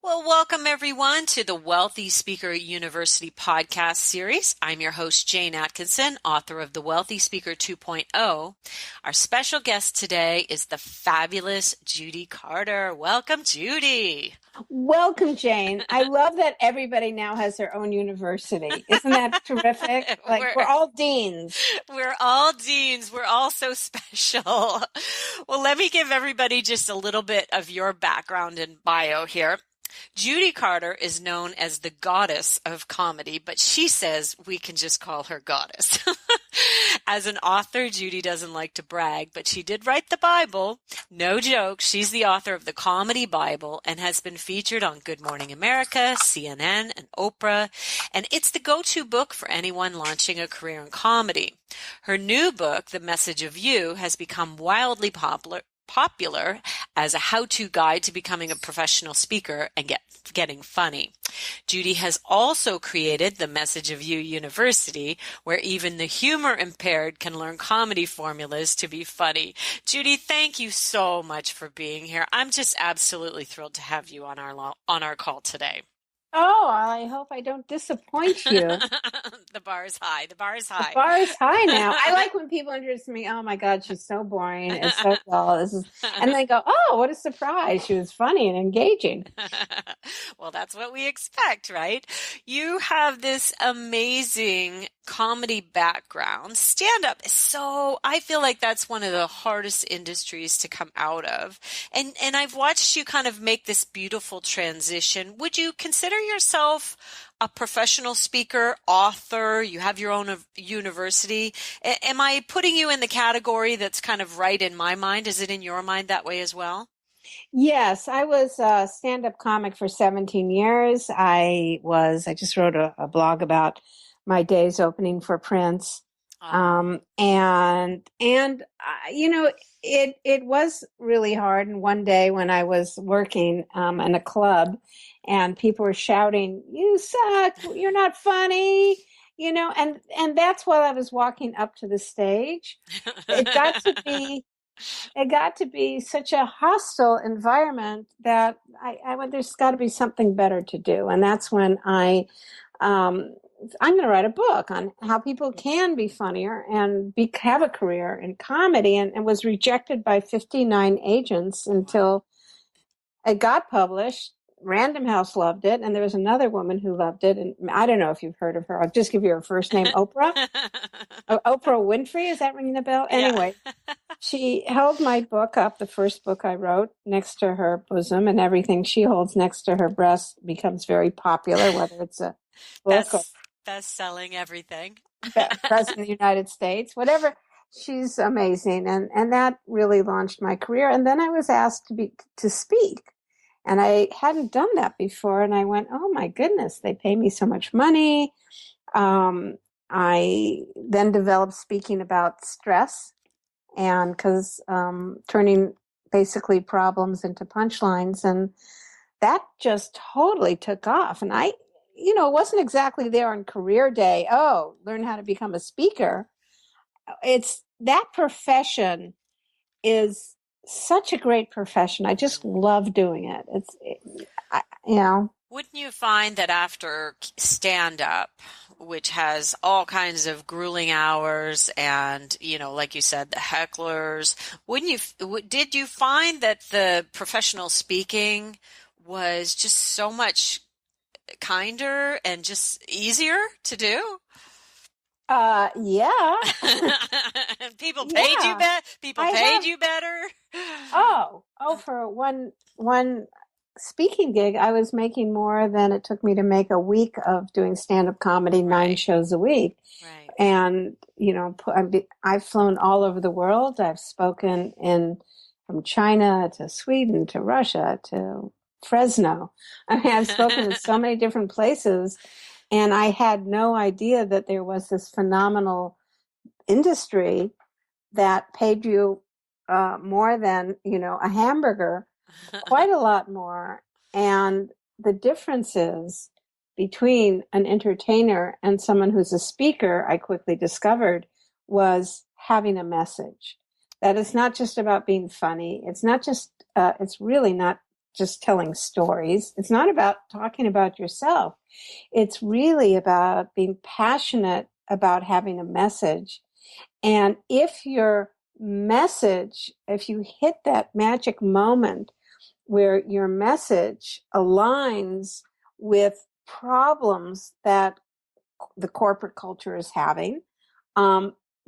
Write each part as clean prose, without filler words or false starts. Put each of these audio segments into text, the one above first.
Well, welcome everyone to the Wealthy Speaker University podcast series. I'm your host, Jane Atkinson, author of The Wealthy Speaker 2.0. Our special guest today is the fabulous Judy Carter. Welcome, Judy. Welcome, Jane. I love that everybody now has their own university. Isn't that terrific? Like we're all deans. We're all deans. We're all so special. Well, let me give everybody just a little bit of your background and bio here. Judy Carter is known as the goddess of comedy, but she says we can just call her goddess. As an author, Judy doesn't like to brag, but she did write the Bible. No joke, she's the author of the Comedy Bible and has been featured on Good Morning America, CNN, and Oprah, and it's the go-to book for anyone launching a career in comedy. Her new book, The Message of You, has become wildly popular as a how-to guide to becoming a professional speaker and getting funny. Judy has also created the Message of You University, where even the humor impaired can learn comedy formulas to be funny. Judy, thank you so much for being here. I'm just absolutely thrilled to have you on our call today. Oh, I hope I don't disappoint you. The bar is high. The bar is high. The bar is high now. I like when people introduce me. Oh my God, she's so boring. It's so dull. And they go, oh, what a surprise. She was funny and engaging. Well, that's what we expect, right? You have this amazing comedy background. Stand-up is I feel like that's one of the hardest industries to come out of. And I've watched you kind of make this beautiful transition. Would you consider yourself a professional speaker, author? You have your own university. Am I putting you in the category that's kind of right in my mind? Is it in your mind that way as well? Yes, I was a stand-up comic for 17 years. I just wrote a blog about my days opening for Prince. It was really hard. And one day when I was working in a club and people were shouting, "You suck, you're not funny," and that's while I was walking up to the stage. It got to be such a hostile environment that I went, there's got to be something better to do. And that's when I'm going to write a book on how people can be funnier and have a career in comedy, and was rejected by 59 agents until it got published. Random House loved it, and there was another woman who loved it, and I don't know if you've heard of her. I'll just give you her first name, Oprah. Oprah Winfrey, is that ringing a bell? Anyway, she held my book up, the first book I wrote, next to her bosom, and everything she holds next to her breast becomes very popular, whether it's a book or best-selling everything. President of the United States, whatever. She's amazing, and that really launched my career. And then I was asked to speak. And I hadn't done that before. And I went, oh my goodness, they pay me so much money. I then developed speaking about stress, and because turning basically problems into punchlines. And that just totally took off. And it wasn't exactly there on career day. Oh, learn how to become a speaker. It's that profession is such a great profession. I just love doing it. Wouldn't you find that after stand-up, which has all kinds of grueling hours and, like you said, the hecklers, did you find that the professional speaking was just so much kinder and just easier to do? Yeah. People paid you better. People paid you better. For one speaking gig, I was making more than it took me to make a week of doing stand-up comedy, 9 shows a week. Right. And I've flown all over the world. I've spoken from China to Sweden to Russia to Fresno. I mean, I've spoken in so many different places. And I had no idea that there was this phenomenal industry that paid you more than, a hamburger, quite a lot more. And the differences between an entertainer and someone who's a speaker, I quickly discovered, was having a message. That it's not just about being funny. It's not just, it's really not just telling stories. It's not about talking about yourself. It's really about being passionate about having a message. And if your message, if you hit that magic moment where your message aligns with problems that the corporate culture is having,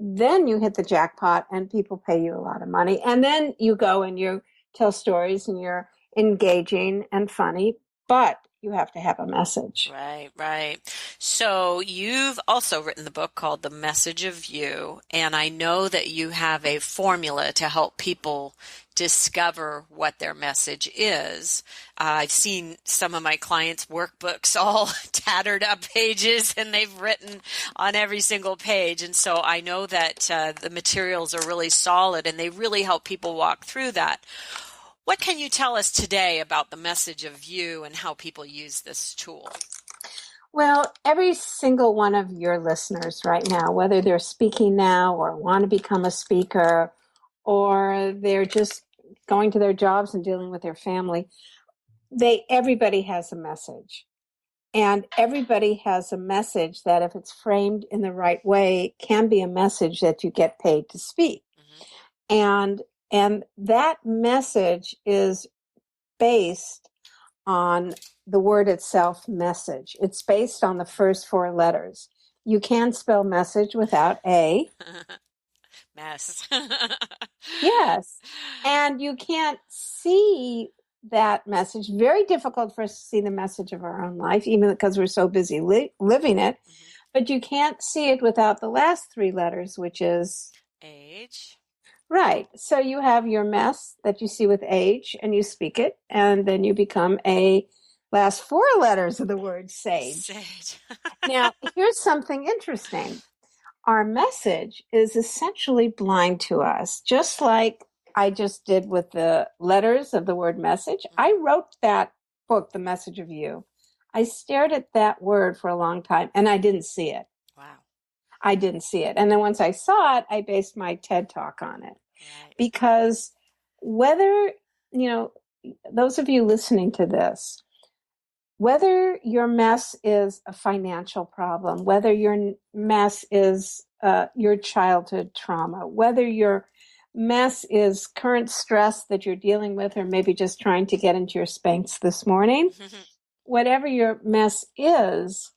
then you hit the jackpot and people pay you a lot of money. And then you go and you tell stories and you're engaging and funny, but you have to have a message. Right, right. So you've also written the book called The Message of You, and I know that you have a formula to help people discover what their message is. I've seen some of my clients' workbooks, all tattered up pages, and they've written on every single page. And so I know that the materials are really solid and they really help people walk through that. What can you tell us today about the message of you and how people use this tool? Well, every single one of your listeners right now, whether they're speaking now or want to become a speaker, or they're just going to their jobs and dealing with their family, everybody has a message. And everybody has a message that, if it's framed in the right way, can be a message that you get paid to speak. Mm-hmm. And that message is based on the word itself, message. It's based on the first four letters. You can't spell message without a. Mess. Yes. And you can't see that message. Very difficult for us to see the message of our own life, even because we're so busy living it. Mm-hmm. But you can't see it without the last three letters, which is age. Right. So you have your mess that you see with age, and you speak it, and then you become a last four letters of the word sage. Now, here's something interesting. Our message is essentially blind to us, just like I just did with the letters of the word message. I wrote that book, The Message of You. I stared at that word for a long time, and I didn't see it. Wow. I didn't see it. And then once I saw it, I based my TED Talk on it. Right. Because whether, those of you listening to this, whether your mess is a financial problem, whether your mess is your childhood trauma, whether your mess is current stress that you're dealing with, or maybe just trying to get into your Spanx this morning, whatever your mess is,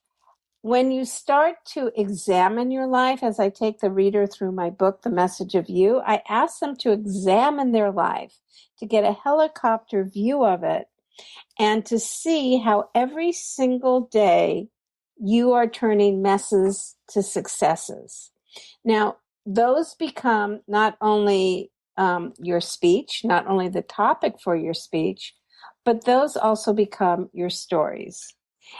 when you start to examine your life, as I take the reader through my book, The Message of You, I ask them to examine their life, to get a helicopter view of it, and to see how every single day you are turning messes to successes. Now, those become not only your speech, not only the topic for your speech, but those also become your stories.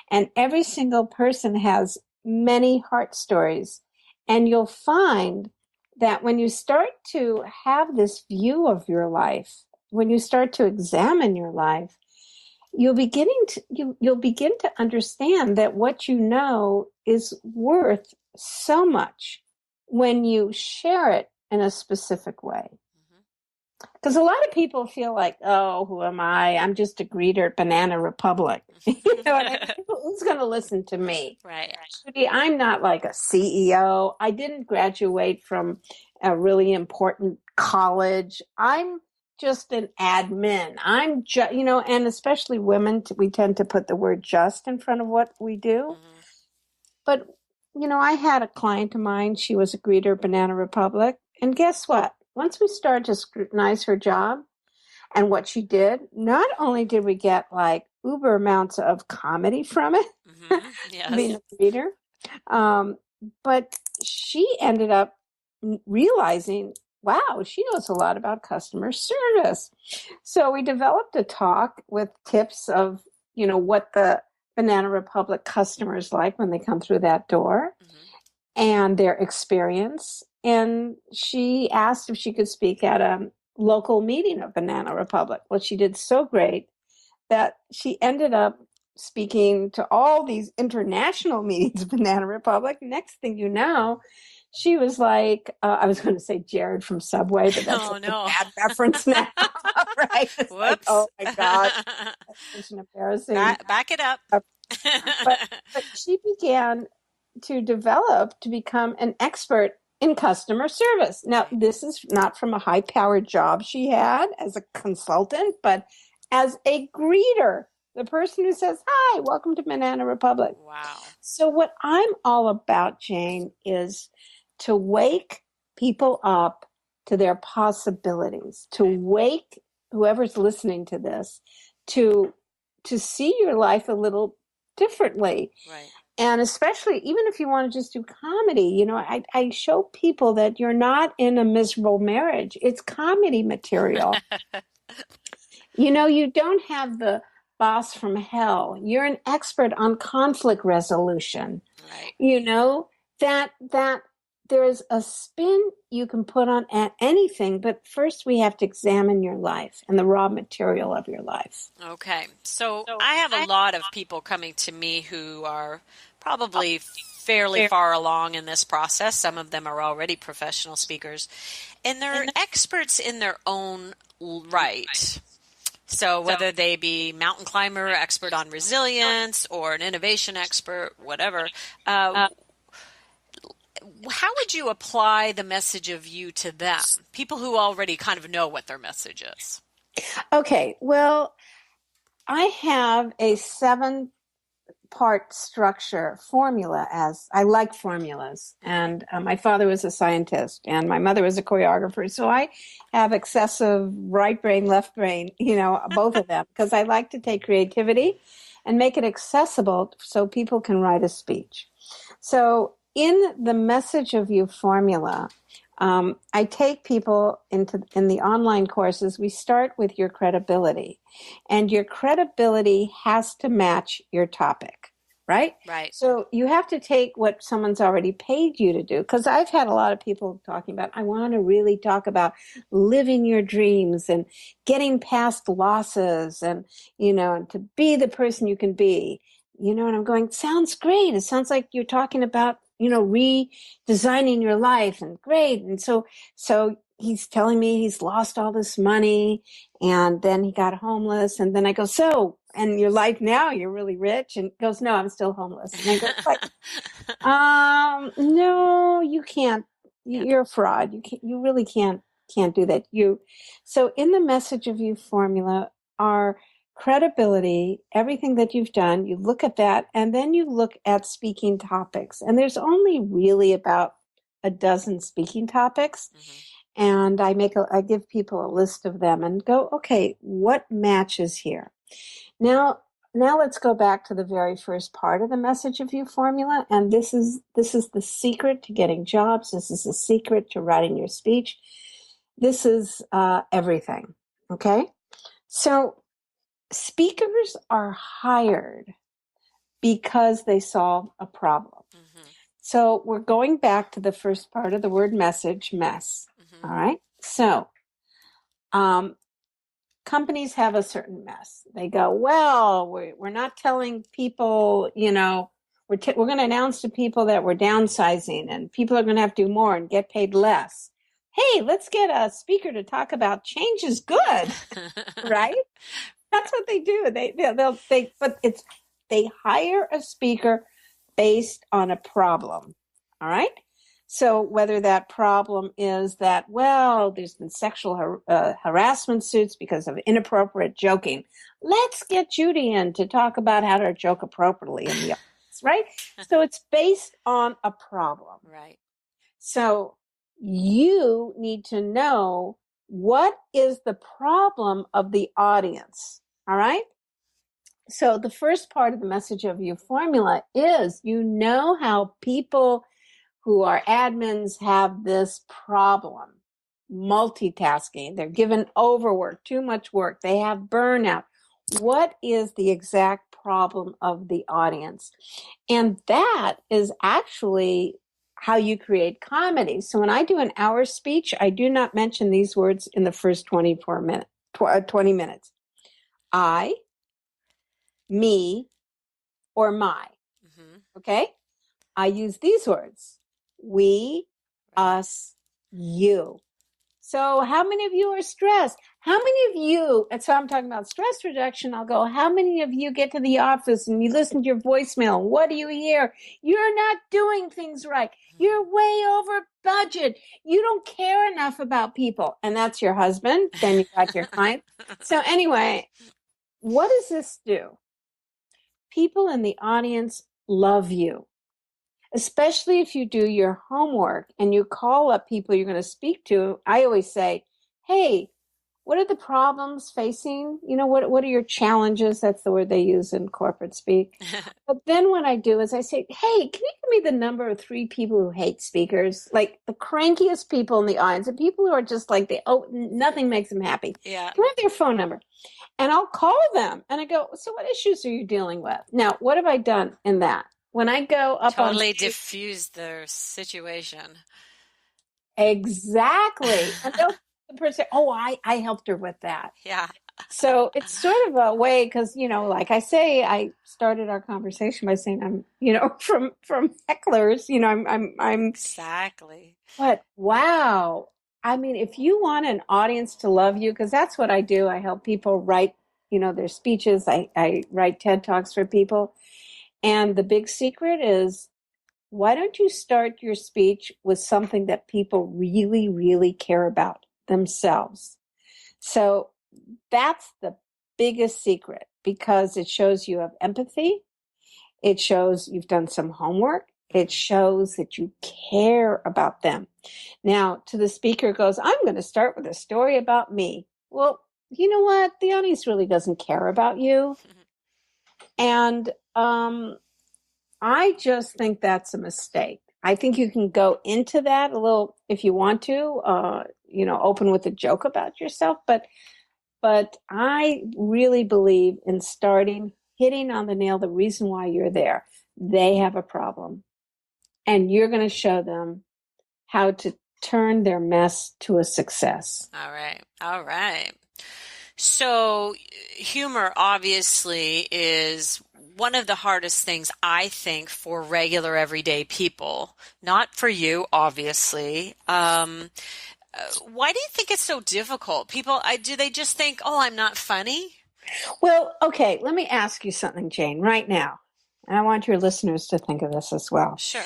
And every single person has many heart stories. And you'll find that when you start to have this view of your life, when you start to examine your life, you'll begin to understand that what you know is worth so much when you share it in a specific way. Because a lot of people feel like, oh, who am I? I'm just a greeter at Banana Republic. You know what I mean? Who's going to listen to me? Right. Judy, I'm not like a CEO. I didn't graduate from a really important college. I'm just an admin. I'm just, and especially women, we tend to put the word just in front of what we do. Mm-hmm. But, I had a client of mine. She was a greeter at Banana Republic. And guess what? Once we started to scrutinize her job and what she did, not only did we get like uber amounts of comedy from it, yes. Being a greeter, but she ended up realizing, wow, she knows a lot about customer service. So we developed a talk with tips of, what the Banana Republic customers like when they come through that door, and their experience. And she asked if she could speak at a local meeting of Banana Republic. Well, she did so great that she ended up speaking to all these international meetings of Banana Republic. Next thing you know, she was like, I was going to say Jared from Subway, but that's a bad reference now. right? It's like, Whoops. oh my gosh, that's such an embarrassing. Back it up. uh, But she began to develop to become an expert in customer service. Now, Right. this is not from a high-powered job she had as a consultant, but as a greeter, the person who says, "Hi, welcome to Banana Republic." Wow. So what I'm all about, Jane, is to wake people up to their possibilities, to Okay. wake whoever's listening to this to see your life a little differently. Right. And especially, even if you want to just do comedy, I show people that you're not in a miserable marriage. It's comedy material. You don't have the boss from hell. You're an expert on conflict resolution. Right. You know that there's a spin you can put on anything, but first we have to examine your life and the raw material of your life. Okay. So I have a lot of people coming to me who are probably fairly far along in this process. Some of them are already professional speakers, and they're experts in their own right. So whether they be mountain climber, expert on resilience, or an innovation expert, whatever, how would you apply the message of you to them? People who already kind of know what their message is. Okay, well, I have a 7-part structure formula, as I like formulas. And my father was a scientist and my mother was a choreographer. So I have excessive right brain, left brain, both of them, because I like to take creativity and make it accessible so people can write a speech. So in the message of you formula, I take people in the online courses. We start with your credibility, and your credibility has to match your topic, right? Right. So you have to take what someone's already paid you to do. Because I've had a lot of people talking about, I want to really talk about living your dreams and getting past losses and, and to be the person you can be. And I'm going, sounds great. It sounds like you're talking about, redesigning your life, and great. And so he's telling me he's lost all this money and then he got homeless. And then I go, so, and your life now, you're really rich? And he goes, no, I'm still homeless. And I go, like, no, you can't. Yeah. You're a fraud. You really can't do that. So in the message of you formula are credibility, everything that you've done, you look at that, and then you look at speaking topics. And there's only really about a dozen speaking topics. And I give people a list of them and go, okay, what matches here? Now let's go back to the very first part of the message of you formula. And this is the secret to getting jobs. This is the secret to writing your speech. This is everything. Okay. So speakers are hired because they solve a problem. So we're going back to the first part of the word message, mess. All right. So companies have a certain mess. They go, well, we're not telling people, we're going to announce to people that we're downsizing and people are going to have to do more and get paid less. Hey, let's get a speaker to talk about change is good, right? That's what they do. They hire a speaker based on a problem. All right. So whether that problem is that, well, there's been sexual harassment suits because of inappropriate joking. Let's get Judy in to talk about how to joke appropriately in the audience, right? So it's based on a problem. Right. So you need to know what is the problem of the audience. All right. So the first part of the message of your formula is, how people who are admins have this problem, multitasking. They're given overwork, too much work. They have burnout. What is the exact problem of the audience? And that is actually how you create comedy. So when I do an hour speech, I do not mention these words in the first 20 minutes. I, me, or my. Okay? I use these words. We, us, you. So how many of you are stressed? How many of you, and so I'm talking about stress reduction, I'll go, how many of you get to the office and you listen to your voicemail? What do you hear? You're not doing things right. You're way over budget. You don't care enough about people. And that's your husband. Then you got your client. So anyway, what does this do? People in the audience love you, especially if you do your homework and you call up people you're going to speak to. I always say, hey, what are the problems facing? What are your challenges? That's the word they use in corporate speak. But then what I do is I say, hey, can you give me the number of 3 people who hate speakers? Like the crankiest people in the audience, the people who are just like, nothing makes them happy. Yeah. Can I have their phone number? And I'll call them and I go, so what issues are you dealing with? Now, what have I done in that? When I go up on Totally stage, diffuse the situation. exactly. And they'll the person, oh, I helped her with that. Yeah. So it's sort of a way, because, like I say, I started our conversation by saying I'm, from hecklers, I'm, Exactly. but wow. I mean, if you want an audience to love you, because that's what I do, I help people write, their speeches. I write TED Talks for people. And the big secret is, why don't you start your speech with something that people really, really care about themselves? So that's the biggest secret, because it shows you have empathy. It shows you've done some homework. It shows that you care about them. Now, to the speaker goes, I'm going to start with a story about me. Well, you know what? The audience really doesn't care about you. And I just think that's a mistake. I think you can go into that a little if you want to, open with a joke about yourself. But I really believe in hitting on the nail, the reason why you're there. They have a problem. And you're going to show them how to turn their mess to a success. All right. All right. So humor obviously is one of the hardest things, I think, for regular everyday people. Not for you, obviously. Why do you think it's so difficult? People, do they just think, oh, I'm not funny? Well, okay, let me ask you something, Jane, right now. And I want your listeners to think of this as well. Sure.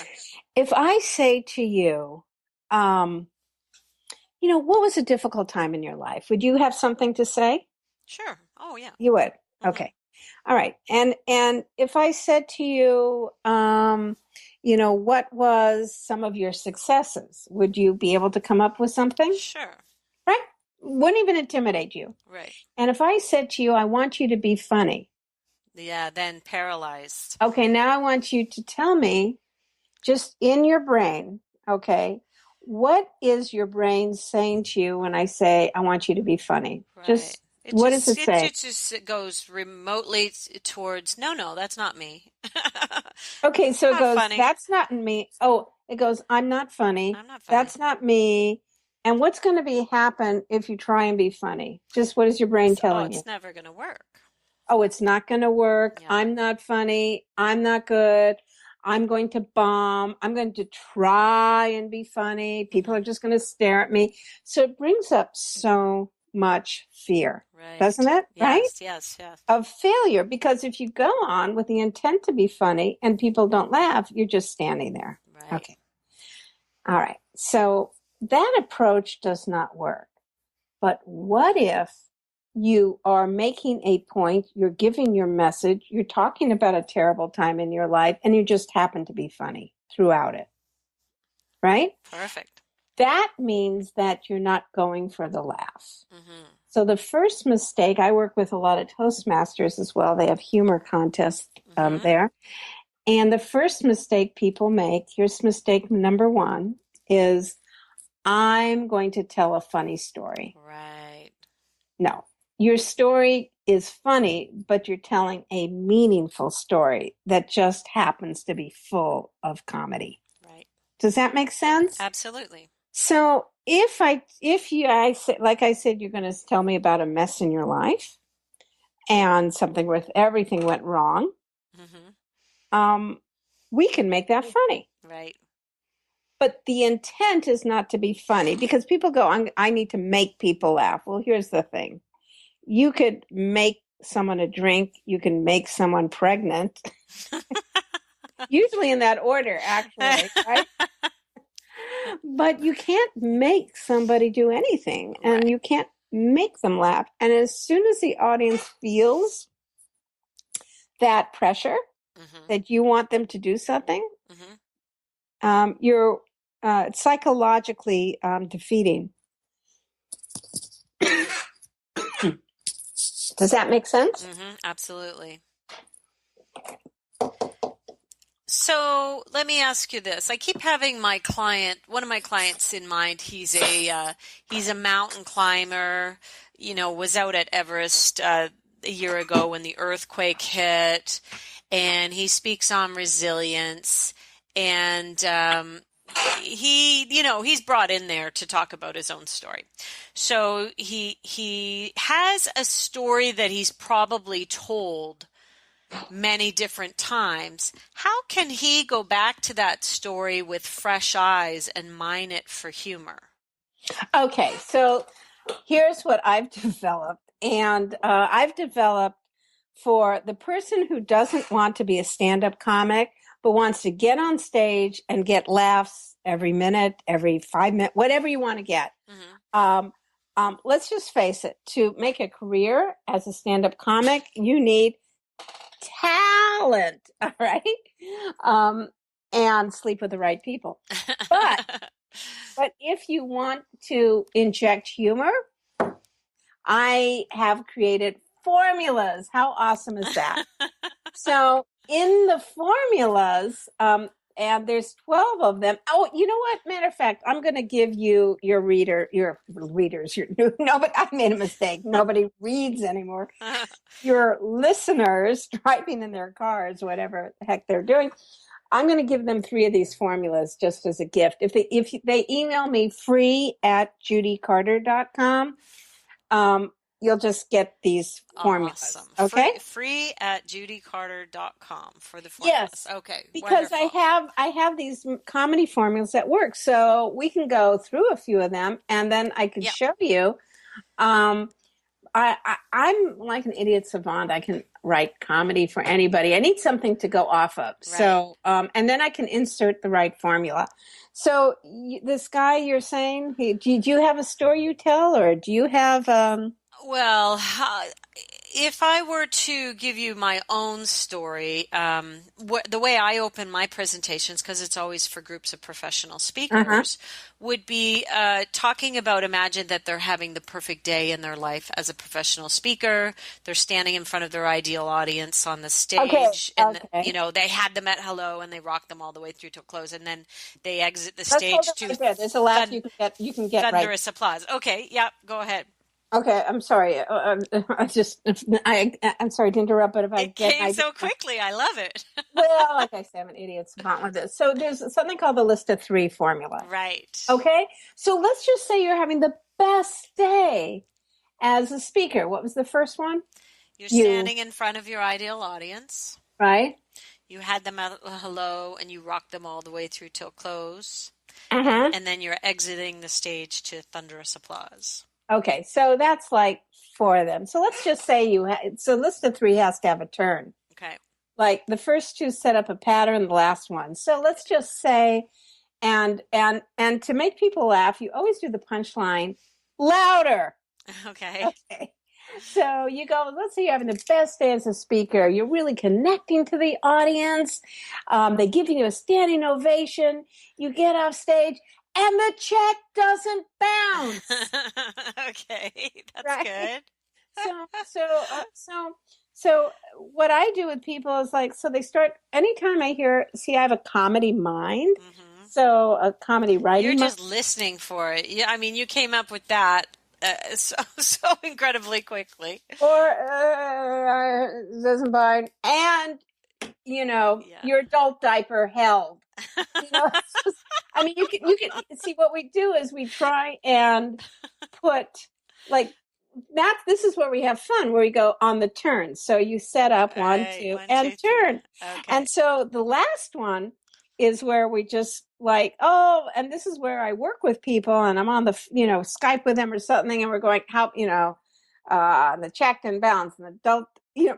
If I say to you, what was a difficult time in your life? Would you have something to say? Sure. Oh, yeah. You would. Mhm. Okay. All right. And if I said to you, what was some of your successes? Would you be able to come up with something? Sure. Right? Wouldn't even intimidate you. Right. And if I said to you, I want you to be funny. Yeah, then paralyzed. Okay, now I want you to tell me, just in your brain, okay, what is your brain saying to you when I say, I want you to be funny? Right. Just, what does it say? It goes remotely towards, no, that's not me. Okay, so it Not goes, funny. that's not me. Oh, it goes, I'm not funny. I'm not funny. That's not me. And what's going to happen if you try and be funny? Just what is your brain telling you? It's never going to work. Oh, it's not going to work. Yeah. I'm not funny. I'm not good. I'm going to bomb. I'm going to try and be funny. People are just going to stare at me. So it brings up so much fear, Right. doesn't it? Right? Yes. Of failure. Because if you go on with the intent to be funny and people don't laugh, you're just standing there. Right. Okay. All right. So that approach does not work. But what if you are making a point, you're giving your message, you're talking about a terrible time in your life, and you just happen to be funny throughout it, right? Perfect. That means that you're not going for the laugh. Mm-hmm. So the first mistake, I work with a lot of Toastmasters as well. They have humor contests there. And the first mistake people make, here's mistake number 1, is I'm going to tell a funny story. Right. No. Your story is funny, but you're telling a meaningful story that just happens to be full of comedy. Right. Does that make sense? Absolutely. So I said, like I said, you're going to tell me about a mess in your life and something where everything went wrong. Mm-hmm. We can make that funny. Right. but the intent is not to be funny, because people go, I need to make people laugh. Well, here's the thing. You could make someone a drink. You can make someone pregnant. Usually in that order, actually, right? But you can't make somebody do anything, and Right. you can't make them laugh. And as soon as the audience feels that pressure Mm-hmm. that you want them to do something, Mm-hmm. you're psychologically defeating. Does that make sense? Mm-hmm. Absolutely. So let me ask you this. I keep having one of my clients in mind. He's a mountain climber, was out at Everest a year ago when the earthquake hit, and he speaks on resilience. And he's brought in there to talk about his own story. So he has a story that he's probably told many different times. How can he go back to that story with fresh eyes and mine it for humor? Okay, so here's what I've developed. And I've developed for the person who doesn't want to be a stand-up comic, but wants to get on stage and get laughs every minute, every 5 minutes, whatever you want to get. Mm-hmm. Let's just face it, to make a career as a stand-up comic, you need talent, all right? And sleep with the right people. But if you want to inject humor, I have created formulas. How awesome is that? So in the formulas, and there's 12 of them. Oh, you know what? Matter of fact, I'm going to give you your readers. No, but I made a mistake. Nobody reads anymore. Your listeners driving in their cars, whatever the heck they're doing. I'm going to give them 3 of these formulas just as a gift. If they email me free@judycarter.com, you'll just get these formulas. Awesome. Okay? Free@judycarter.com for the formulas. Yes. Okay, Because wonderful. I have these comedy formulas that work. So we can go through a few of them, and then I could Yep. show you. I'm like an idiot savant. I can write comedy for anybody. I need something to go off of. Right. So, and then I can insert the right formula. So this guy you're saying, do you have a story you tell, or do you have, Well, if I were to give you my own story, the way I open my presentations, because it's always for groups of professional speakers, would be talking about, imagine that they're having the perfect day in their life as a professional speaker. They're standing in front of their ideal audience on the stage, and they had them at hello, and they rocked them all the way through to close, and then they exit the stage to right there. There's a laugh you can get right. thunderous applause. Okay, yeah, go ahead. Okay, I'm sorry. I'm sorry to interrupt, but if I It get came so quickly. I love it. well, like I said, I'm an idiot savant with this. So there's something called the list of 3 formula. Right. Okay, so let's just say you're having the best day as a speaker. What was the first one? You're standing in front of your ideal audience. Right. You had them at hello, and you rocked them all the way through till close. Uh-huh. And then you're exiting the stage to thunderous applause. Okay, so that's like 4 of them. So let's just say so list of 3 has to have a turn. Okay. Like the first 2 set up a pattern, the last one. So let's just say, and to make people laugh, you always do the punchline louder. Okay. So you go, let's say you're having the best day as a speaker. You're really connecting to the audience. They give you a standing ovation. You get off stage, and the check doesn't bounce. Okay, that's good. So what I do with people is so they start, anytime I I have a comedy mind. Mm-hmm. So a comedy writing You're just listening for it. Yeah, I mean, you came up with that so incredibly quickly. Or doesn't bind, and your adult diaper held. I mean, you can see what we do is we try and put this is where we have fun, where we go on the turn. So you set up 1, 2, and turn. Okay. And so the last one is where we just like, oh, and this is where I work with people, and I'm on the, Skype with them or something, and we're going, how, the checked and balanced, and adult,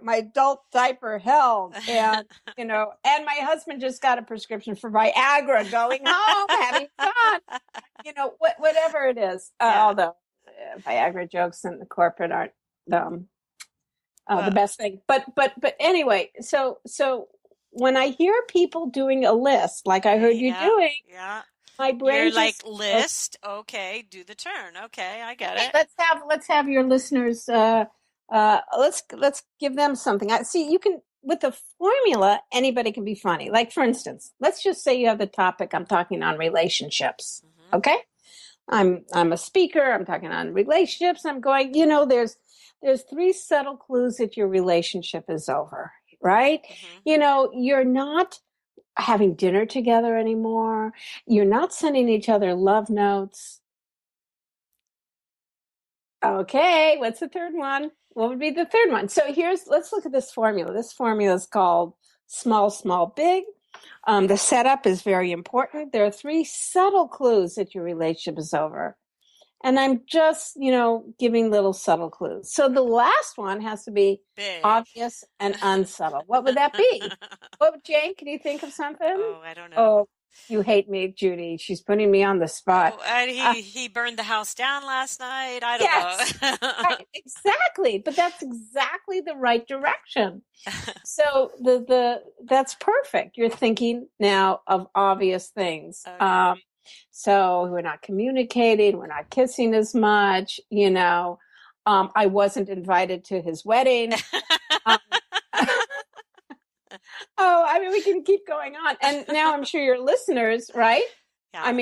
my adult diaper held, and, and my husband just got a prescription for Viagra, going home, having fun, whatever it is. Although Viagra jokes in the corporate aren't the best thing, but anyway, so when I hear people doing a list, like I heard you doing, my brain You're like, list, okay, do the turn. Okay, I get it. Let's have your listeners. Let's give them something. See, you can, with the formula, anybody can be funny. Like, for instance, let's just say you have the topic. I'm talking on relationships. Mm-hmm. Okay, I'm a speaker. I'm talking on relationships. I'm going. There's 3 subtle clues that your relationship is over. Right? Mm-hmm. You're not having dinner together anymore. You're not sending each other love notes. Okay, what's the third one? What would be the third one? So let's look at this formula. This formula is called small, small, big. The setup is very important. There are 3 subtle clues that your relationship is over. And I'm just, giving little subtle clues. So the last one has to be big, obvious, and unsubtle. What would that be? Jane, can you think of something? Oh, I don't know. Oh, you hate me, Judy. She's putting me on the spot. Oh, and he burned the house down last night. I don't know. Right, exactly. But that's exactly the right direction. So that's perfect. You're thinking now of obvious things. Okay. So we're not communicating, we're not kissing as much, I wasn't invited to his wedding. We can keep going on. And now I'm sure your listeners, right? Yeah, I'm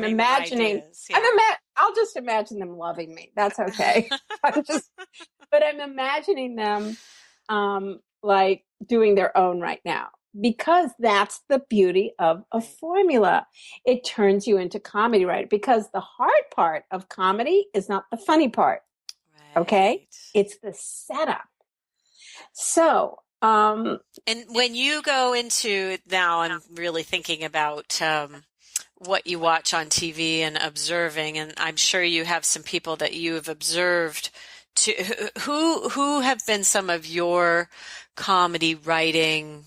imagining, I'll just imagine them loving me. That's okay. But I'm imagining them like doing their own right now. Because that's the beauty of a formula. It turns you into comedy writer. Because the hard part of comedy is not the funny part. Right. Okay? It's the setup. So, and when you go into, now I'm really thinking about what you watch on TV and observing, and I'm sure you have some people that you have observed who have been some of your comedy writing,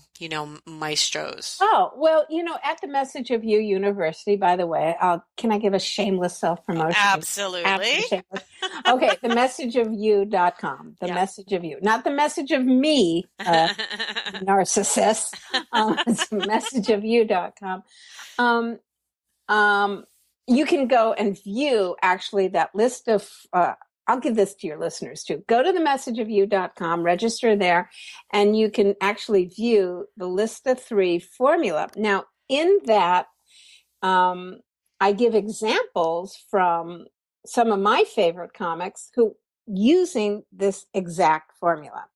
maestros? Oh, well, at the Message of You University, by the way, can I give a shameless self-promotion? Absolutely. Shameless. Okay, themessageofyou.com. The Message of You. Not the message of me, narcissist. It's messageofyou.com. You can go and view, actually, that list of I'll give this to your listeners too. Go to themessageofyou.com, register there, and you can actually view the list of 3 formula. Now, in that, I give examples from some of my favorite comics who using this exact formula.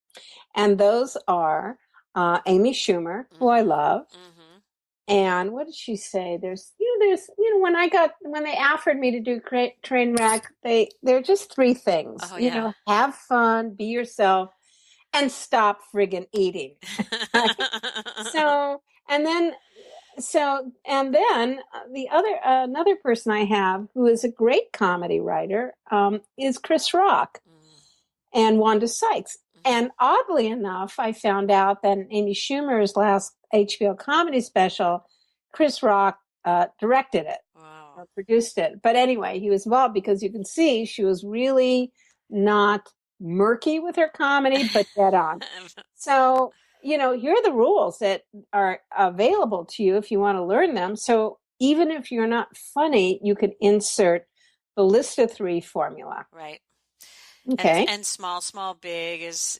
And those are Amy Schumer, who I love. Mm-hmm. And what did she say? There's when they offered me to do Trainwreck, they're just 3 things. Oh, have fun, be yourself, and stop friggin' eating. Another person I have who is a great comedy writer is Chris Rock and Wanda Sykes. And oddly enough, I found out that in Amy Schumer's last HBO comedy special, Chris Rock directed it. Wow. Or produced it. But anyway, he was involved because you can see she was really not murky with her comedy, but dead on. So, here are the rules that are available to you if you want to learn them. So even if you're not funny, you can insert the list of 3 formula. Right. Okay. And small, small, big is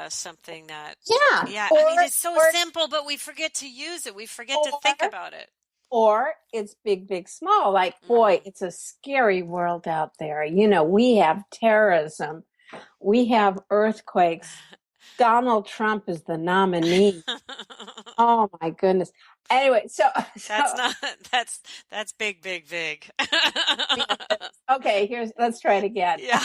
something that it's so simple, but we forget to use it. We forget to think about it. Or it's big, big, small. Like, boy, it's a scary world out there. We have terrorism, we have earthquakes. Donald Trump is the nominee. Oh my goodness. Anyway, so that's big, big, big. Okay, let's try it again. Yeah.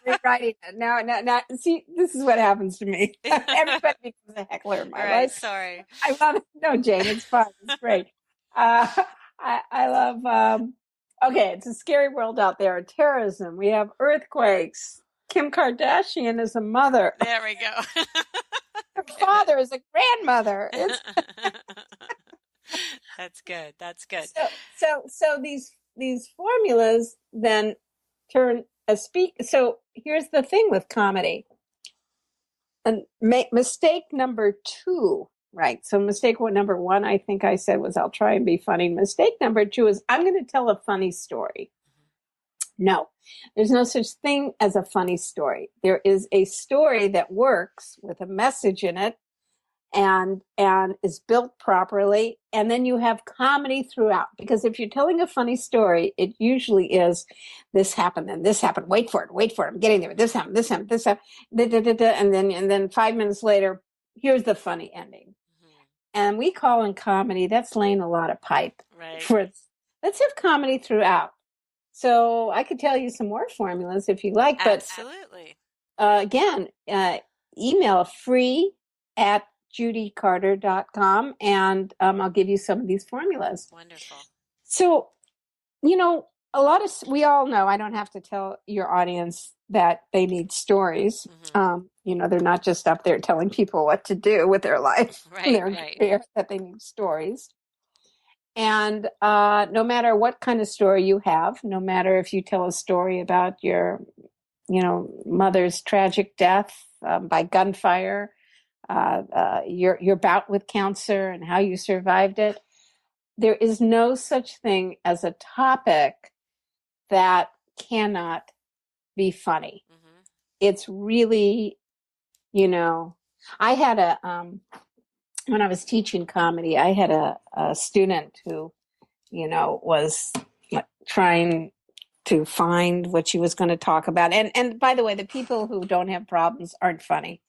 Rewriting it. Now, see, this is what happens to me. Everybody becomes a heckler in my life. Sorry. I love it. No, Jane, it's fun. It's great. I love, okay, it's a scary world out there. Terrorism. We have earthquakes. Kim Kardashian is a mother. There we go. Her father is a grandmother. It's That's good. That's good. so these formulas then turn a speak. So here's the thing with comedy. And mistake number two, right? So mistake number one, I think I said was I'll try and be funny. Mistake number two is I'm going to tell a funny story. No, there's no such thing as a funny story. There is a story that works with a message in it and is built properly, and then you have comedy throughout, because if you're telling a funny story, it usually is this happened and this happened, wait for it, I'm getting there, this happened, da, da, da, da, and then 5 minutes later, here's the funny ending. And we call in comedy, that's laying a lot of pipe. Right. Let's have comedy throughout. So I could tell you some more formulas if you like, but absolutely. Again, email free@judycarter.com, and I'll give you some of these formulas. Wonderful. So, we all know, I don't have to tell your audience that they need stories. They're not just up there telling people what to do with their life. Right, They're clear that they need stories. And no matter what kind of story you have, no matter if you tell a story about your mother's tragic death by gunfire, your bout with cancer and how you survived it. There is no such thing as a topic that cannot be funny. It's really, I had when I was teaching comedy, I had a student who, was trying to find what she was going to talk about. And by the way, the people who don't have problems aren't funny.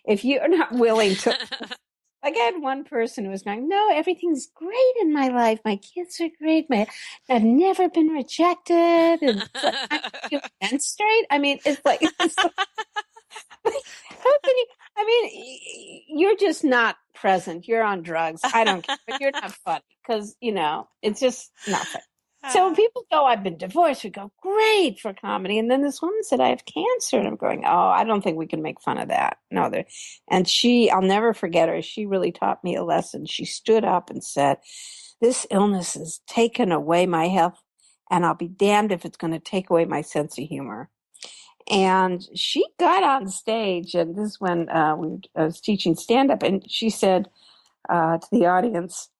If you're not willing to, like I had one person who was going, no, everything's great in my life. My kids are great. I've never been rejected. And it's like, you menstruate? I mean, it's like how can you, you're just not present. You're on drugs. I don't care, but you're not funny because, it's just not funny. So when people go, I've been divorced, we go, great for comedy. And then this woman said, I have cancer. And I'm going, oh, I don't think we can make fun of that. No, and I'll never forget her. She really taught me a lesson. She stood up and said, this illness has taken away my health, and I'll be damned if it's going to take away my sense of humor. And she got on stage, and this is when I was teaching stand-up, and she said to the audience,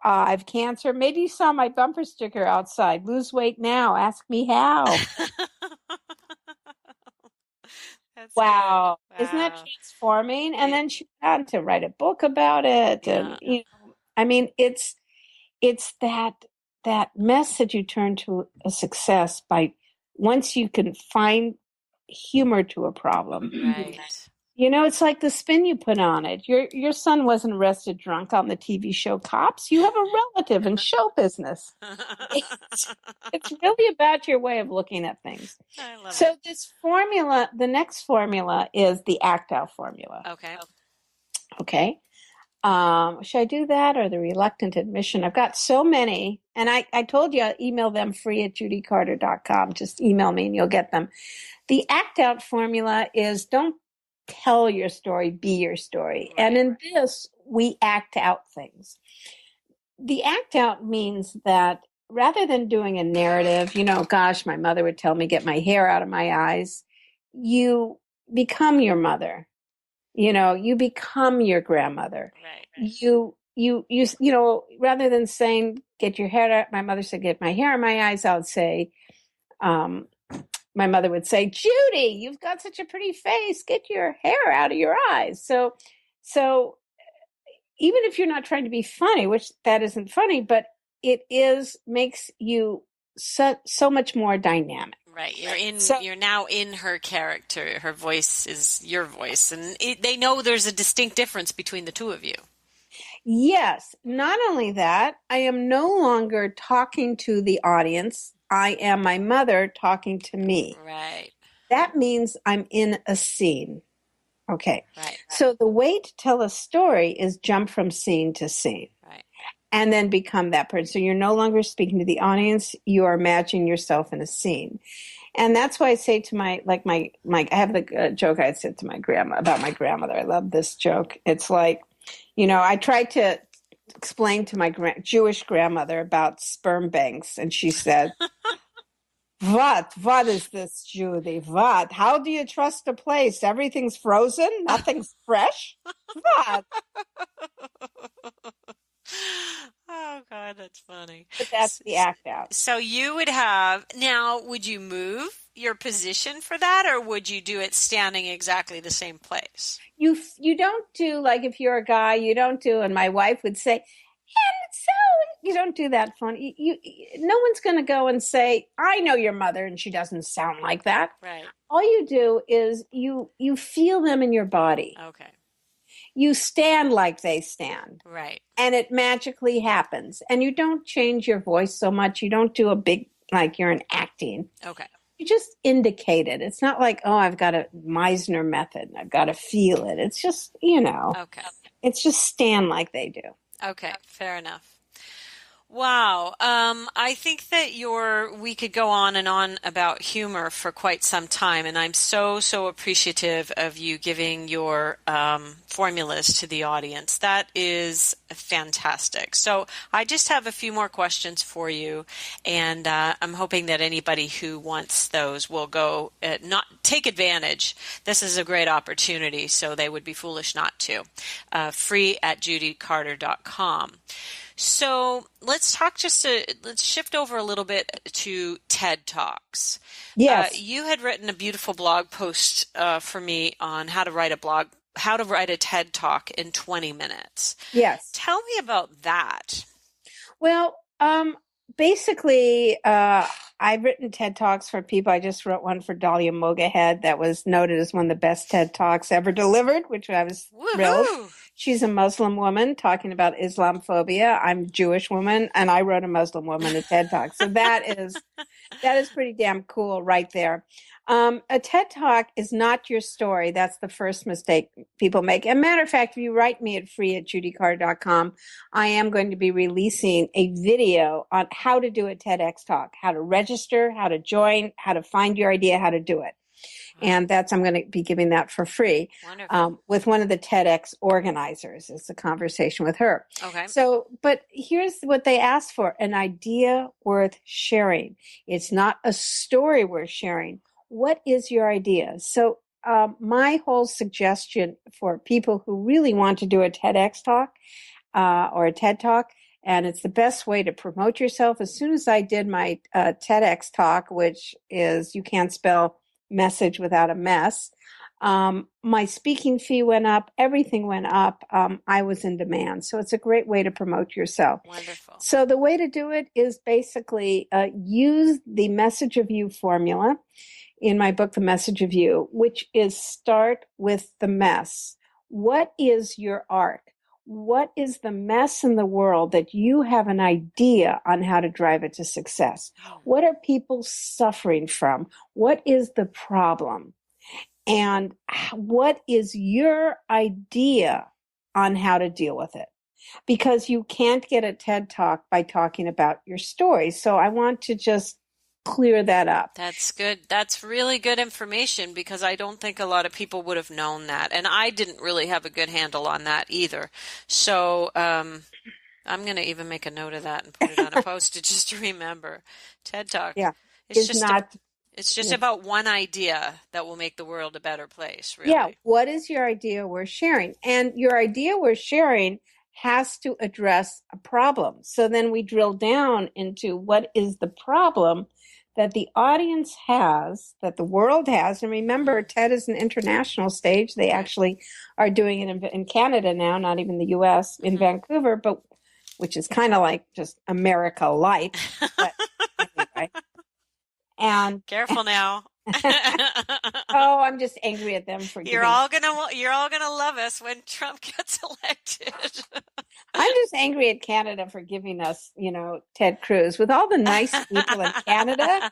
I have cancer. Maybe you saw my bumper sticker outside. Lose weight now. Ask me how. Wow. Isn't that transforming? And then she went on to write a book about it. Yeah. And, it's that message you turn to a success by once you can find humor to a problem. Right. It's like the spin you put on it. Your son wasn't arrested drunk on the TV show Cops. You have a relative in show business. It's really about your way of looking at things. I love so it. This formula, the next formula is the ACT-OUT formula. Okay. Should I do that or the reluctant admission? I've got so many. And I told you, I'll email them free@judycarter.com. Just email me and you'll get them. The ACT-OUT formula is don't tell your story, be your story. Right. And in this, we act out things. The act out means that rather than doing a narrative, gosh, my mother would tell me, get my hair out of my eyes. You become your mother. You become your grandmother. Right. You rather than saying, get your hair out, my mother said, get my hair in my eyes, I would say, my mother would say, Judy, you've got such a pretty face. Get your hair out of your eyes. So even if you're not trying to be funny, which that isn't funny, but it makes you so much more dynamic. Right. You're now in her character. Her voice is your voice. And they know there's a distinct difference between the two of you. Yes. Not only that, I am no longer talking to the audience. I am my mother talking to me. Right. That means I'm in a scene. Okay. Right. So the way to tell a story is jump from scene to scene. Right. and then become that person. So you're no longer speaking to the audience. You are imagining yourself in a scene. And that's why I say to my I have the joke I said to my grandma about my grandmother. I love this joke. It's like, I tried to explain to my Jewish grandmother about sperm banks. And she said, What is this, Judy? What? How do you trust a place? Everything's frozen? Nothing's fresh? What? Oh God, that's funny. But that's the act out. So you would have, now, would you move your position for that, or would you do it standing exactly the same place? You don't do, like, if you're a guy, you don't do, and my wife would say, and so you don't do that fun. No one's going to go and say, I know your mother and she doesn't sound like that. Right. All you do is you feel them in your body. Okay. You stand like they stand. Right. And it magically happens. And you don't change your voice so much. You don't do a big, like you're in acting. Okay. You just indicate it. It's not like, oh, I've got a Meisner method and I've got to feel it. It's just, Okay. it's just stand like they do. Okay. Fair enough. Wow. I think that we could go on and on about humor for quite some time, and I'm so appreciative of you giving your formulas to the audience. That is fantastic. So I just have a few more questions for you, and I'm hoping that anybody who wants those will go not take advantage. This is a great opportunity, so they would be foolish not to. Free at judycarter.com. So let's shift over a little bit to TED Talks. Yes. You had written a beautiful blog post for me on how to write a TED Talk in 20 minutes. Yes. Tell me about that. Well, basically, I've written TED Talks for people. I just wrote one for Dahlia Mogahed that was noted as one of the best TED Talks ever delivered, which I was thrilled. She's a Muslim woman talking about Islamophobia. I'm a Jewish woman, and I wrote a Muslim woman a TED Talk. So that is pretty damn cool right there. A TED Talk is not your story. That's the first mistake people make. As a matter of fact, if you write me at free@judycarter.com, I am going to be releasing a video on how to do a TEDx talk, how to register, how to join, how to find your idea, how to do it. And I'm going to be giving that for free with one of the TEDx organizers. It's a conversation with her. Okay. So, but here's what they asked for: an idea worth sharing. It's not a story worth sharing. What is your idea? So my whole suggestion for people who really want to do a TEDx talk or a TED Talk, and it's the best way to promote yourself. As soon as I did my TEDx talk, which is, you can't spell message without a mess, my speaking fee went up, everything went up. I was in demand. So it's a great way to promote yourself. Wonderful. So the way to do it is basically use the message of you formula in my book, The Message of You, which is start with the mess. What is your arc? What is the mess in the world that you have an idea on how to drive it to success? What are people suffering from? What is the problem? And what is your idea on how to deal with it? Because you can't get a TED Talk by talking about your story. So I want to just clear that up. That's good. That's really good information, because I don't think a lot of people would have known that. And I didn't really have a good handle on that either. So I'm going to even make a note of that and put it on a post-it just to remember. TED Talk. Yeah. It's just about one idea that will make the world a better place, really. Yeah. What is your idea worth sharing? And your idea worth sharing has to address a problem. So then we drill down into what is the problem that the audience has, that the world has. And remember, TED is an international stage. They actually are doing it in Canada now, not even the U.S., in Vancouver, but which is kind of like just America light. But anyway. And careful now. Oh, I'm just angry at them for you're all gonna love us when Trump gets elected. I'm just angry at Canada for giving us, Ted Cruz. With all the nice people in Canada,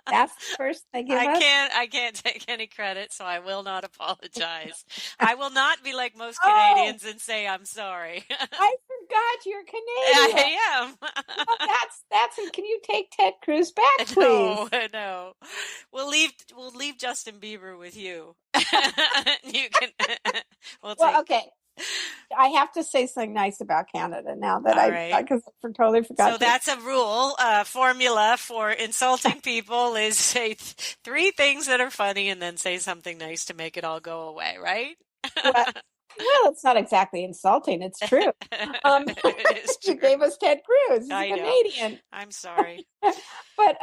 that's the person they give us. I can't take any credit, so I will not apologize. I will not be like most Oh, Canadians and say I'm sorry. I forgot you're Canadian. I Well, am. that's it. Can you take Ted Cruz back, No, please? no. We'll leave Justin Bieber with you. You can we'll Well, take okay. I have to say something nice about Canada now that all right. because I totally So forgot to. that's a rule, formula for insulting people is say three things that are funny and then say something nice to make it all go away, right? Well, it's not exactly insulting. It's true. Um, It's you true. gave us Ted Cruz. He's a I know. Canadian. I'm sorry. But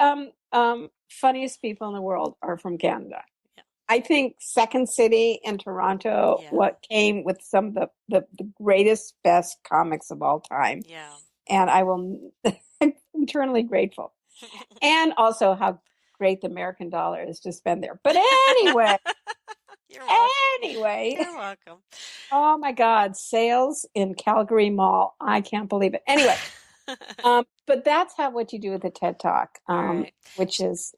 funniest people in the world are from Canada. Yeah. I think Second City in Toronto, Yeah. what came with some of the greatest, best comics of all time. Yeah. And I'm eternally grateful. And also how great the American dollar is to spend there. But You're welcome. anyway, You're welcome. oh my God, sales in Calgary Mall. I can't believe it. Anyway, but that's what you do with a TED Talk, All right. which is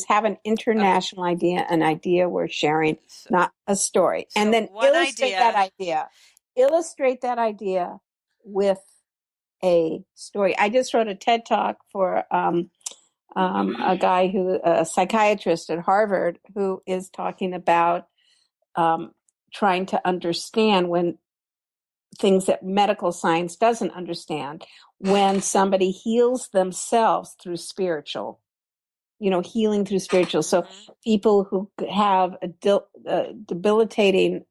have an Okay. international idea, an idea worth sharing, So, not a story, and so then one idea. illustrate that idea with a story. I just wrote a TED Talk for a guy a psychiatrist at Harvard, who is talking about trying to understand when things that medical science doesn't understand, when somebody heals themselves through spiritual, healing through spiritual. So Mm-hmm. people who have a debilitating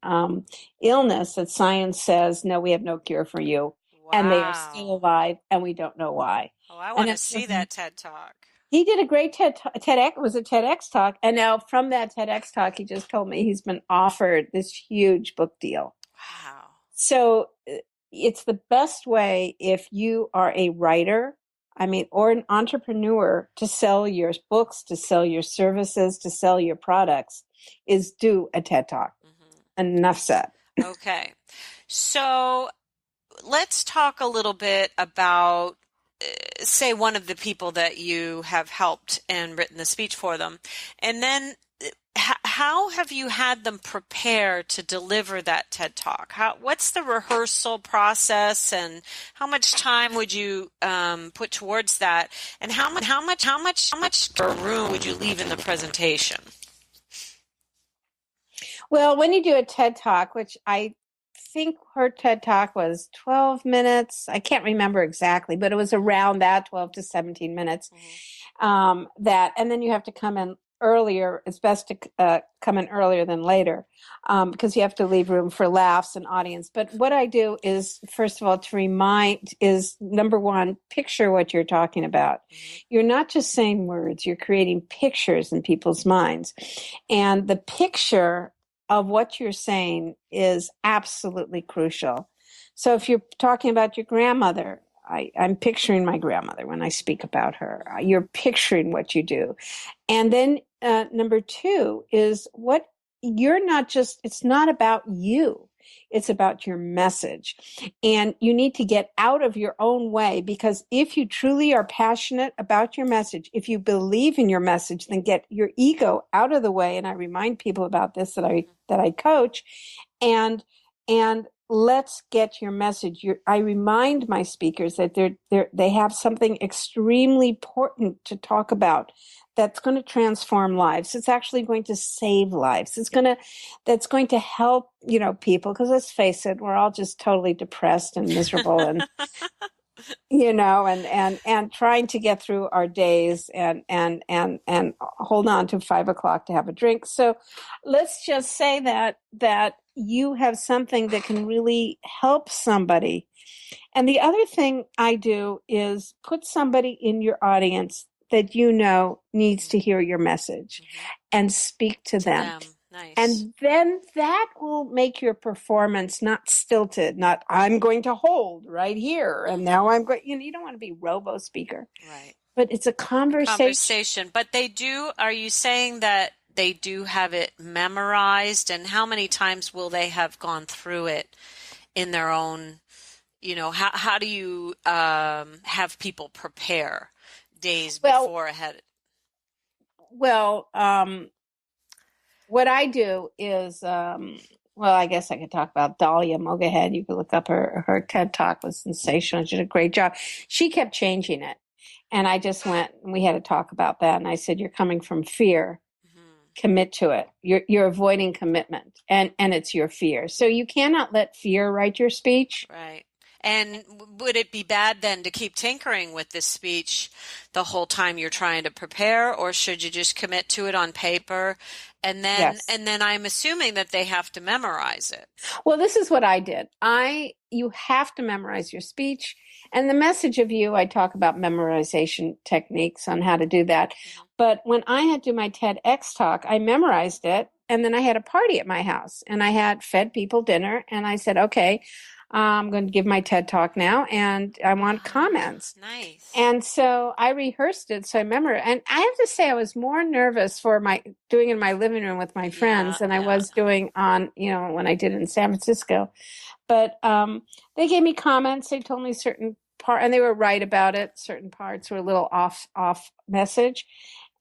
illness that science says, no, we have no cure for you. And they are still Wow. alive and we don't know why. Oh, I And want to see that TED Talk. he did a great TEDx, it was a TEDx talk. And now from that TEDx talk, he just told me he's been offered this huge book deal. Wow. So it's the best way if you are a writer, or an entrepreneur, to sell your books, to sell your services, to sell your products, is do a TED Talk. Mm-hmm. Enough said. Okay. So let's talk a little bit about, say, one of the people that you have helped and written the speech for them. And then how have you had them prepare to deliver that TED Talk? What's the rehearsal process, and how much time would you put towards that? And how much room would you leave in the presentation? Well, when you do a TED Talk, which I think her TED Talk was 12 minutes, I can't remember exactly, but it was around that 12 to 17 minutes. Mm-hmm. And then you have to come in earlier. It's best to come in earlier than later, because you have to leave room for laughs and audience. But what I do is, first of all, to remind is, number one, picture what you're talking about. Mm-hmm. You're not just saying words, you're creating pictures in people's minds. And the picture of what you're saying is absolutely crucial. So if you're talking about your grandmother, I'm picturing my grandmother when I speak about her. You're picturing what you do. And then number two is it's not about you. It's about your message. And you need to get out of your own way, because if you truly are passionate about your message, if you believe in your message, then get your ego out of the way. And I remind people about this that I coach, and let's get your message. I remind my speakers that they have something extremely important to talk about that's going to transform lives. It's actually going to save lives. That's going to help, people, because let's face it, we're all just totally depressed and miserable and and trying to get through our days and hold on to 5 o'clock to have a drink. So let's just say that you have something that can really help somebody. And the other thing I do is put somebody in your audience that needs to hear your message, Mm-hmm. and speak to them. Nice. And then that will make your performance not stilted, not I'm going to hold right here and now I'm going, you don't want to be robo speaker. Right. But it's a conversation. But are you saying that they do have it memorized, and how many times will they have gone through it in their own How do you have people prepare days Well, before ahead? well, what I do is, well, I guess I could talk about Dahlia Mogahead. You could look up her TED Talk was sensational. She did a great job. She kept changing it. And I just went and we had to talk about that. And I said, you're coming from fear. Mhm. Commit to it. You're avoiding commitment and it's your fear. So you cannot let fear write your speech. Right. And would it be bad then to keep tinkering with this speech the whole time you're trying to prepare, or should you just commit to it on paper and then Yes. and then I'm assuming that they have to memorize it. Well, this is what I did. You have to memorize your speech. And the message of you, I talk about memorization techniques on how to do that. Mhm. But when I had to do my TEDx talk, I memorized it. And then I had a party at my house and I had fed people dinner. And I said, okay, I'm going to give my TED talk now and I want Ah, comments. nice. And so I rehearsed it. So I remember, and I have to say, I was more nervous for my doing in my living room with my Yeah, friends than I yeah. was doing on, when I did in San Francisco. But they gave me comments. They told me certain part, and they were right about it. Certain parts were a little off message,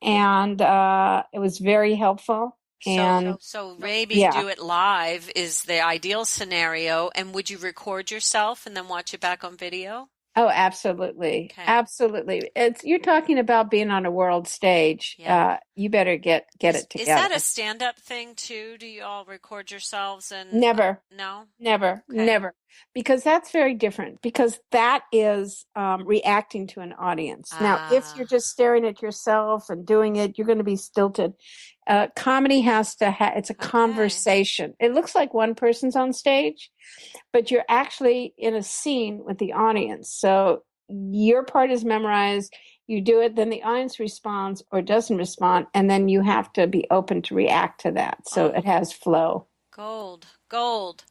and it was very helpful. So, And so maybe yeah, do it live is the ideal scenario. And would you record yourself and then watch it back on video? oh, absolutely, Okay. absolutely. It's you're talking about being on a world stage. Yeah. You better get it Is that a together. stand-up thing too? Do you all record yourselves and Never, no? never, Okay. never, because that's very different. Because that is reacting to an audience. Now, if you're Ah, just staring at yourself and doing it, you're going to be stilted. Comedy has to have, it's a okay. conversation. It looks like one person's on stage, but you're actually in a scene with the audience. So your part is memorized. You do it, then the audience responds or doesn't respond, and then you have to be open to react to that. So Oh, it has flow. gold, gold.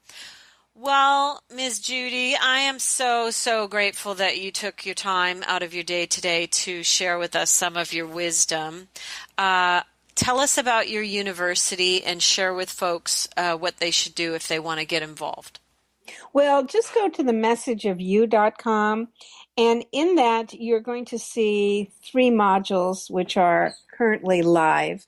Well, Ms. Judy, I am so, so grateful that you took your time out of your day today to share with us some of your wisdom. Uh, Tell us about your university and share with folks what they should do if they want to get involved. Well, just go to the messageofyou.com, and in that, you're going to see three modules which are currently live.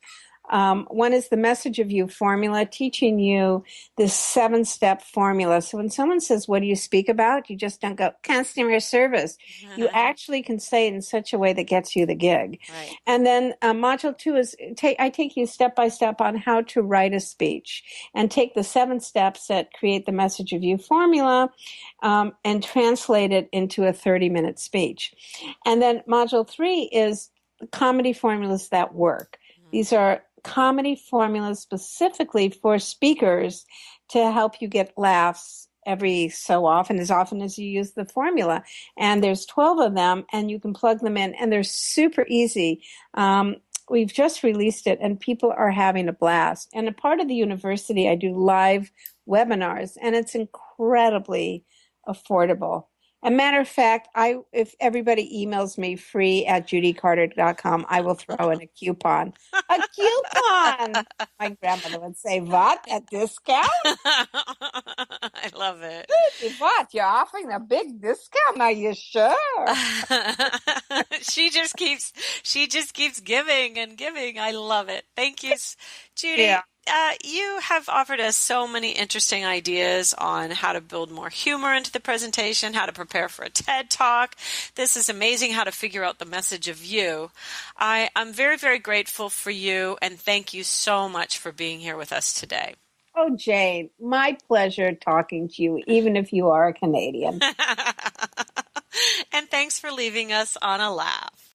One is the Message of You formula, teaching you this 7-step formula. So when someone says, what do you speak about? You just don't go, customer service. You actually can say it in such a way that gets you the gig. Right. And then module 2 is I take you step by step on how to write a speech and take the 7 steps that create the Message of You formula and translate it into a 30-minute speech. And then module 3 is comedy formulas that work. These are comedy formulas specifically for speakers to help you get laughs every so often as you use the formula. And there's 12 of them, and you can plug them in, and they're super easy. We've just released it, and people are having a blast. And a part of the university, I do live webinars, and it's incredibly affordable. A matter of fact, if everybody emails me free at judycarter.com, I will throw in a coupon. A coupon! My grandmother would say, what? A discount? I love it. What? You're offering a big discount? Are you sure? She just keeps giving and giving. I love it. Thank you, Yeah. Judy. You have offered us so many interesting ideas on how to build more humor into the presentation, how to prepare for a TED Talk. This is amazing how to figure out the message of you. I'm very, very grateful for you, and thank you so much for being here with us today. Oh, Jane, my pleasure talking to you, even if you are a Canadian. And thanks for leaving us on a laugh.